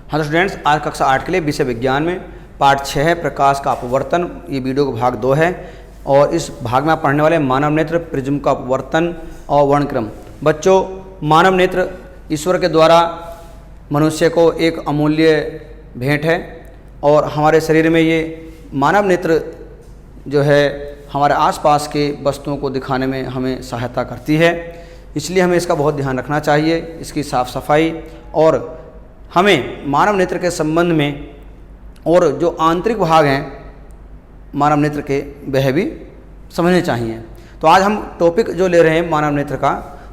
हाँ तो स्टूडेंट्स, आज कक्षा 8 के लिए विषय विज्ञान में पार्ट 6 है प्रकाश का अपवर्तन। ये वीडियो का भाग 2 है और इस भाग में आप पढ़ने वाले मानव नेत्र, प्रिज्म का अपवर्तन और वर्णक्रम। बच्चों, मानव नेत्र ईश्वर के द्वारा मनुष्य को एक अमूल्य भेंट है और हमारे शरीर में ये मानव नेत्र जो है हमारे आसपास के वस्तुओं को दिखाने में हमें सहायता करती है। इसलिए हमें इसका बहुत ध्यान रखना चाहिए, इसकी साफ़ सफाई, और हमें मानव नेत्र के संबंध में और जो आंतरिक भाग हैं मानव नेत्र के वह भी समझने चाहिए। तो आज हम टॉपिक जो ले रहे हैं मानव नेत्र का,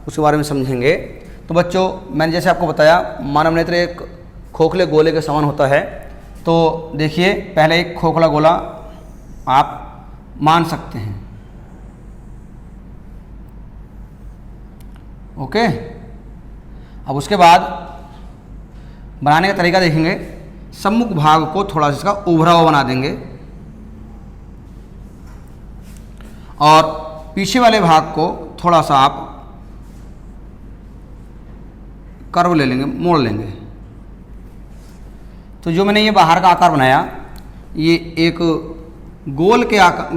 उसके बारे में समझेंगे। तो बच्चों, मैंने जैसे आपको बताया, मानव नेत्र एक खोखले गोले के समान होता है। तो देखिए, पहले एक खोखला गोला आप मान सकते हैं, ओके। अब उसके बाद बनाने का तरीका देखेंगे। सम्मुख भाग को थोड़ा सा इसका उभरा हुआ बना देंगे और पीछे वाले भाग को थोड़ा सा आप कर्व ले लेंगे, मोड़ लेंगे। तो जो मैंने ये बाहर का आकार बनाया, ये एक गोल के आकार,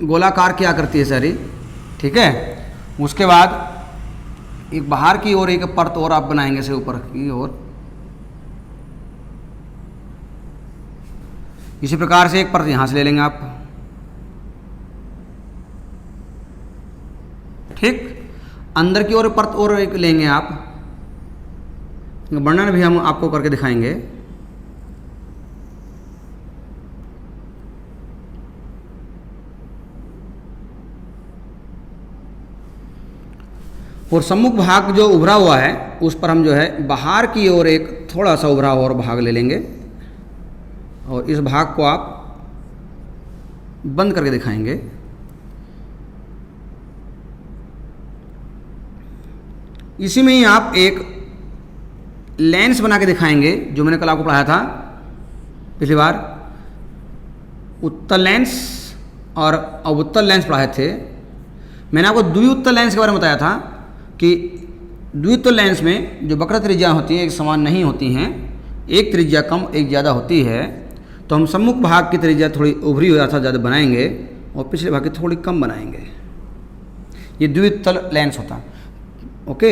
गोलाकार की आकृति है सारी, ठीक है। उसके बाद एक बाहर की ओर एक परत और आप बनाएंगे से ऊपर की ओर। इसी प्रकार से एक परत यहां से ले लेंगे आप, ठीक। अंदर की ओर परत और एक लेंगे आप। वर्णन भी हम आपको करके दिखाएंगे। और सम्मुख भाग जो उभरा हुआ है उस पर हम जो है बाहर की ओर एक थोड़ा सा उभरा हुआ और भाग ले लेंगे और इस भाग को आप बंद करके दिखाएंगे। इसी में ही आप एक लेंस बना के दिखाएंगे, जो मैंने कल आपको पढ़ाया था पिछली बार। उत्तल लेंस और अवुत्तल लेंस पढ़ाए थे। मैंने आपको द्विउत्तल लेंस के बारे में बताया था कि द्विउत्तल लेंस में जो वक्र त्रिज्या होती हैं एक समान नहीं होती हैं, एक त्रिज्या कम एक ज़्यादा होती है। तो हम सम्मुख भाग की त्रिज्या थोड़ी उभरी हुई अर्थात ज़्यादा बनाएंगे और पिछले भाग की थोड़ी कम बनाएंगे। ये द्विउत्तल लेंस होता है, ओके।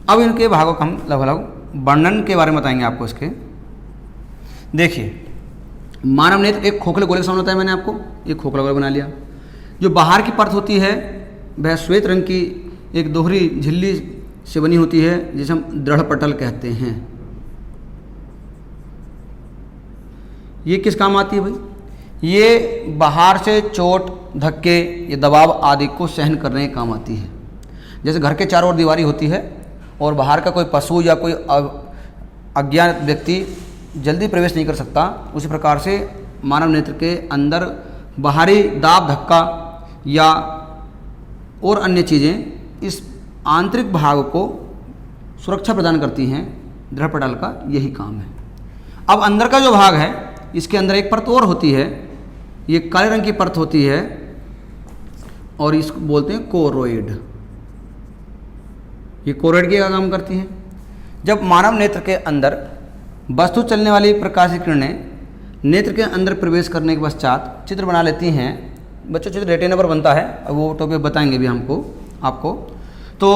अब इनके भागों का हम लगभग वर्णन के बारे में बताएंगे आपको। इसके देखिए, मानव नेत्र एक खोखले गोले का समान होता है। मैंने आपको एक खोखला गोला बना लिया। जो बाहर की परत होती है वह श्वेत रंग की एक दोहरी झिल्ली से बनी होती है, जिसे हम दृढ़ पटल कहते हैं। ये किस काम आती है भाई? ये बाहर से चोट, धक्के या दबाव आदि को सहन करने के काम आती है। जैसे घर के चारों ओर दीवारी होती है और बाहर का कोई पशु या कोई अज्ञात व्यक्ति जल्दी प्रवेश नहीं कर सकता, उसी प्रकार से मानव नेत्र के अंदर बाहरी दाब, धक्का या और अन्य चीज़ें इस आंतरिक भाग को सुरक्षा प्रदान करती हैं। दृढ़ पटल का यही काम है। अब अंदर का जो भाग है, इसके अंदर एक परत और होती है। ये काले रंग की परत होती है और इसको बोलते हैं कोरोइड। ये कोरोइड क्या काम करती है? जब मानव नेत्र के अंदर वस्तु चलने वाली प्रकाशित किरणें नेत्र के अंदर प्रवेश करने के पश्चात चित्र बना लेती हैं। बच्चों, चित्र रेटिना पर बनता है, अब वो टॉपिक बताएंगे भी आपको। तो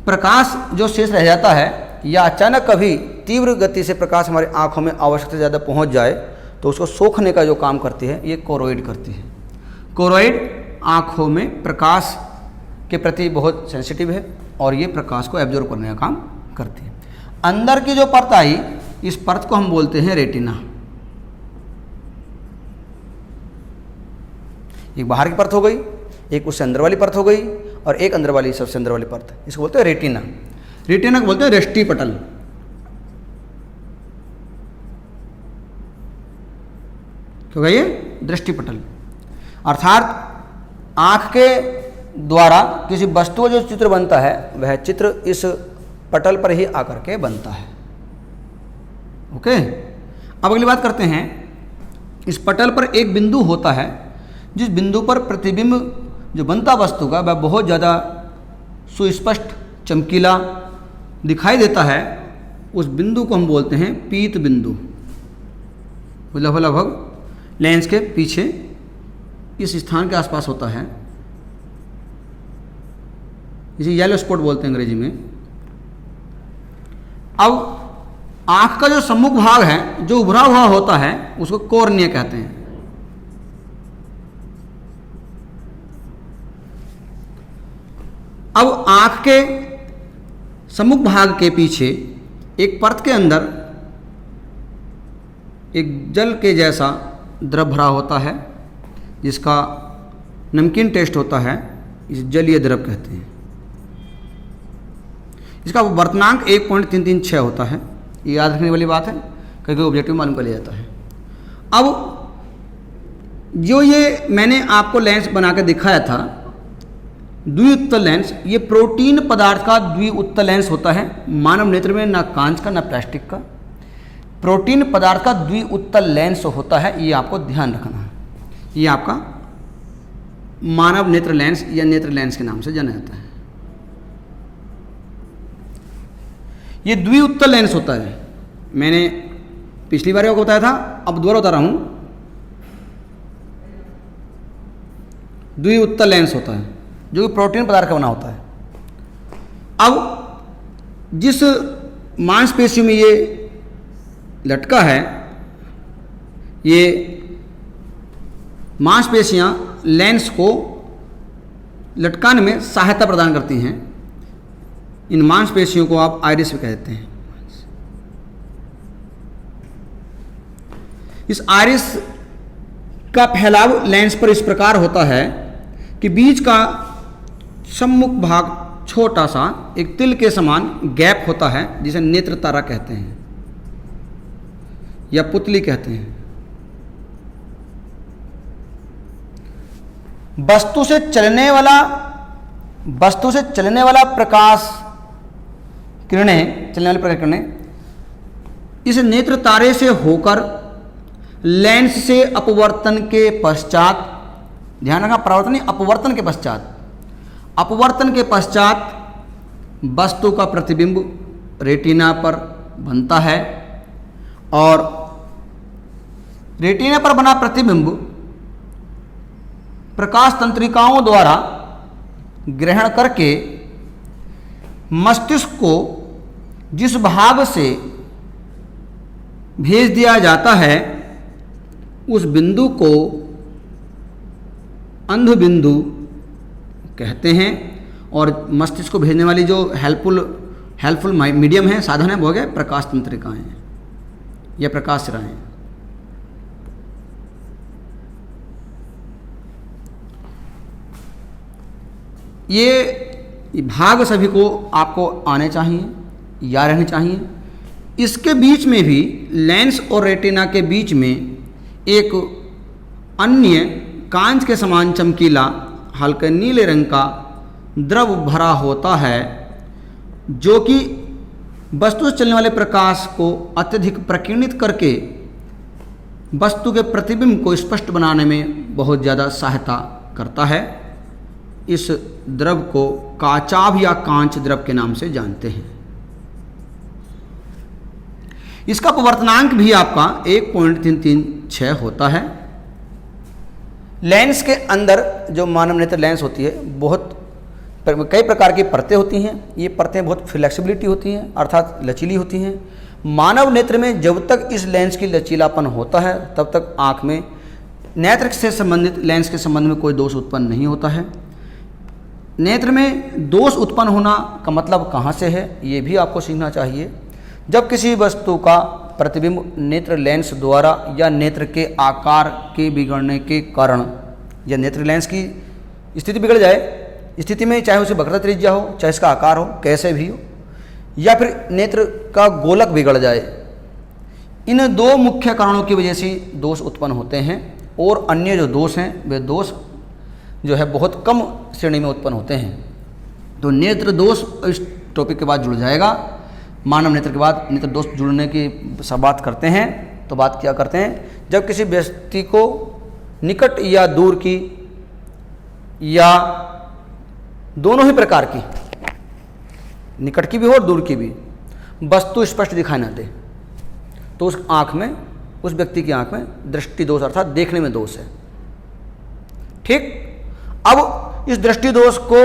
प्रकाश जो शेष रह जाता है या अचानक कभी तीव्र गति से प्रकाश हमारी आंखों में आवश्यकता से ज़्यादा पहुंच जाए तो उसको सोखने का जो काम करती है ये कोरोइड करती है। कोरोइड आँखों में प्रकाश के प्रति बहुत सेंसिटिव है और ये प्रकाश को एब्जॉर्ब करने का काम करती है। अंदर की जो परत आई, इस परत को हम बोलते हैं रेटिना। एक बाहर की परत हो गई, एक उससे अंदर वाली परत हो गई और एक अंदर वाली, सबसे अंदर वाली परत, इसको बोलते हैं रेटिना। रेटिना को बोलते हैं दृष्टि पटल। क्यों ये दृष्टि पटल अर्थात आँख के द्वारा किसी वस्तु का जो चित्र बनता है वह चित्र इस पटल पर ही आकर के बनता है। ओके, अब अगली बात करते हैं। इस पटल पर एक बिंदु होता है, जिस बिंदु पर प्रतिबिंब जो बनता वस्तु का वह बहुत ज़्यादा सुस्पष्ट चमकीला दिखाई देता है। उस बिंदु को हम बोलते हैं पीत बिंदु। लगभग लेंस के पीछे इस स्थान के आसपास होता है, इसे येलो स्पॉट बोलते हैं अंग्रेजी में। अब आंख का जो सम्मुख भाग है जो उभरा हुआ होता है उसको कॉर्निया कहते हैं। अब आंख के सम्मुख भाग के पीछे एक परत के अंदर एक जल के जैसा द्रव भरा होता है, जिसका नमकीन टेस्ट होता है। इसे जलीय द्रव कहते हैं। इसका वर्तनांक 1.336 होता है। ये याद रखने वाली बात है, कहीं ऑब्जेक्टिव मालूम कर लिया जाता है। अब जो ये मैंने आपको लेंस बना के दिखाया था द्विउत्तल लेंस, ये प्रोटीन पदार्थ का द्विउत्तल लेंस होता है। मानव नेत्र में ना कांच का ना प्लास्टिक का, प्रोटीन पदार्थ का द्विउत्तल लेंस होता है। ये आपको ध्यान रखना है। ये आपका मानव नेत्र लेंस या नेत्र लेंस के नाम से जाना जाता है। ये द्विउत्तल लेंस होता है। मैंने पिछली बार आपको बताया था, अब दोबारा बता रहा हूं। द्विउत्तल लेंस होता है जो कि प्रोटीन पदार्थ का बना होता है। अब जिस मांसपेशियों में ये लटका है, ये मांसपेशियां लेंस को लटकाने में सहायता प्रदान करती हैं। इन मांसपेशियों को आप आइरिस भी कहते हैं। इस आइरिस का फैलाव लेंस पर इस प्रकार होता है कि बीच का सम्मुख भाग छोटा सा एक तिल के समान गैप होता है, जिसे नेत्र तारा कहते हैं या पुतली कहते हैं। वस्तु से चलने वाला प्रकाश किरणें, चलने वाली प्रकाश किरणें इस नेत्र तारे से होकर लेंस से अपवर्तन के पश्चात, ध्यान रखना परावर्तन नहीं, अपवर्तन के पश्चात, अपवर्तन के पश्चात वस्तु का प्रतिबिंब रेटिना पर बनता है और रेटिना पर बना प्रतिबिंब प्रकाश तंत्रिकाओं द्वारा ग्रहण करके मस्तिष्क को जिस भाग से भेज दिया जाता है उस बिंदु को अंध बिंदु कहते हैं। और मस्तिष्क को भेजने वाली जो हेल्पफुल मीडियम है, साधन है, वो हो गया प्रकाश तंत्रिकाएं या प्रकाश सिराएं। ये भाग सभी को आपको आने चाहिए, याद रहने चाहिए। इसके बीच में भी लेंस और रेटिना के बीच में एक अन्य कांच के समान चमकीला हल्के नीले रंग का द्रव भरा होता है, जो कि वस्तु से चलने वाले प्रकाश को अत्यधिक प्रकीर्णित करके वस्तु के प्रतिबिंब को स्पष्ट बनाने में बहुत ज़्यादा सहायता करता है। इस द्रव को काचाभ या कांच द्रव के नाम से जानते हैं। इसका अपवर्तनांक भी आपका 1.336 होता है। लेंस के अंदर जो मानव नेत्र लेंस होती है, बहुत कई प्रकार की परतें होती हैं। ये परतें बहुत फ्लेक्सिबिलिटी होती हैं, अर्थात लचीली होती हैं। मानव नेत्र में जब तक इस लेंस की लचीलापन होता है तब तक आँख में नेत्र से संबंधित लेंस के संबंध में कोई दोष उत्पन्न नहीं होता है। नेत्र में दोष उत्पन्न होना का मतलब कहाँ से है, ये भी आपको सीखना चाहिए। जब किसी वस्तु का प्रतिबिंब नेत्र लेंस द्वारा या नेत्र के आकार के बिगड़ने के कारण या नेत्र लेंस की स्थिति बिगड़ जाए, स्थिति में चाहे उसे वक्रता त्रिज्या हो, चाहे इसका आकार हो, कैसे भी हो, या फिर नेत्र का गोलक बिगड़ जाए, इन दो मुख्य कारणों की वजह से दोष उत्पन्न होते हैं। और अन्य जो दोष हैं वे दोष जो है बहुत कम श्रेणी में उत्पन्न होते हैं। तो नेत्र दोष टॉपिक के बाद जुड़ जाएगा। मानव नेत्र के बाद नेत्र दोष जुड़ने की सब बात करते हैं। तो बात क्या करते हैं, जब किसी व्यक्ति को निकट या दूर की या दोनों ही प्रकार की, निकट की भी हो और दूर की भी, वस्तु स्पष्ट दिखाई न दे, तो उस आँख में, उस व्यक्ति की आँख में दृष्टि दोष अर्थात देखने में दोष है। ठीक, अब इस दृष्टि दोष को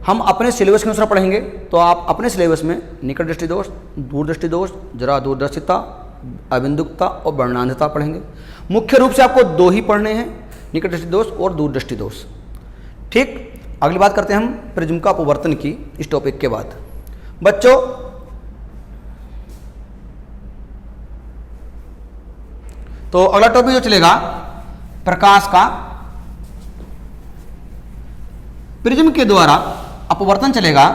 हम अपने सिलेबस के अनुसार पढ़ेंगे। तो आप अपने सिलेबस में निकट दृष्टि दोष, दूर दृष्टि दोष, जरा दूरदर्शिता, अबिंदुकता और वर्णांधता पढ़ेंगे। मुख्य रूप से आपको दो ही पढ़ने हैं, निकट दृष्टि दोष और दूर दृष्टि दोष। ठीक, अगली बात करते हैं हम प्रिज्म का अपवर्तन की इस टॉपिक के बाद। बच्चों, तो अगला टॉपिक जो चलेगा प्रकाश का प्रिज्म के द्वारा अपवर्तन चलेगा।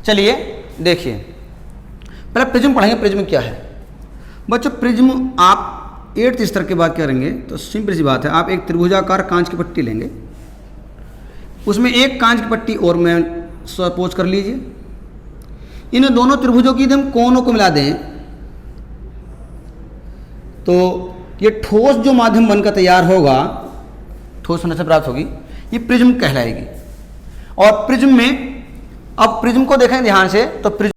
चलिए देखिए, पहले प्रिज्म पढ़ेंगे। प्रिज्म क्या है बच्चों? प्रिज्म आप 8th स्तर के बाद क्या करेंगे, तो सिंपल सी बात है, आप एक त्रिभुजाकार कांच की पट्टी लेंगे, उसमें एक कांच की पट्टी और में सपोज कर लीजिए, इन दोनों त्रिभुजों की हम कोनों को मिला दें तो ये ठोस जो माध्यम बनकर तैयार होगा, ठोस होने से प्राप्त होगी, ये प्रिज्म कहलाएगी। और प्रिज्म में, अब प्रिज्म को देखें ध्यान से, तो प्रिज्म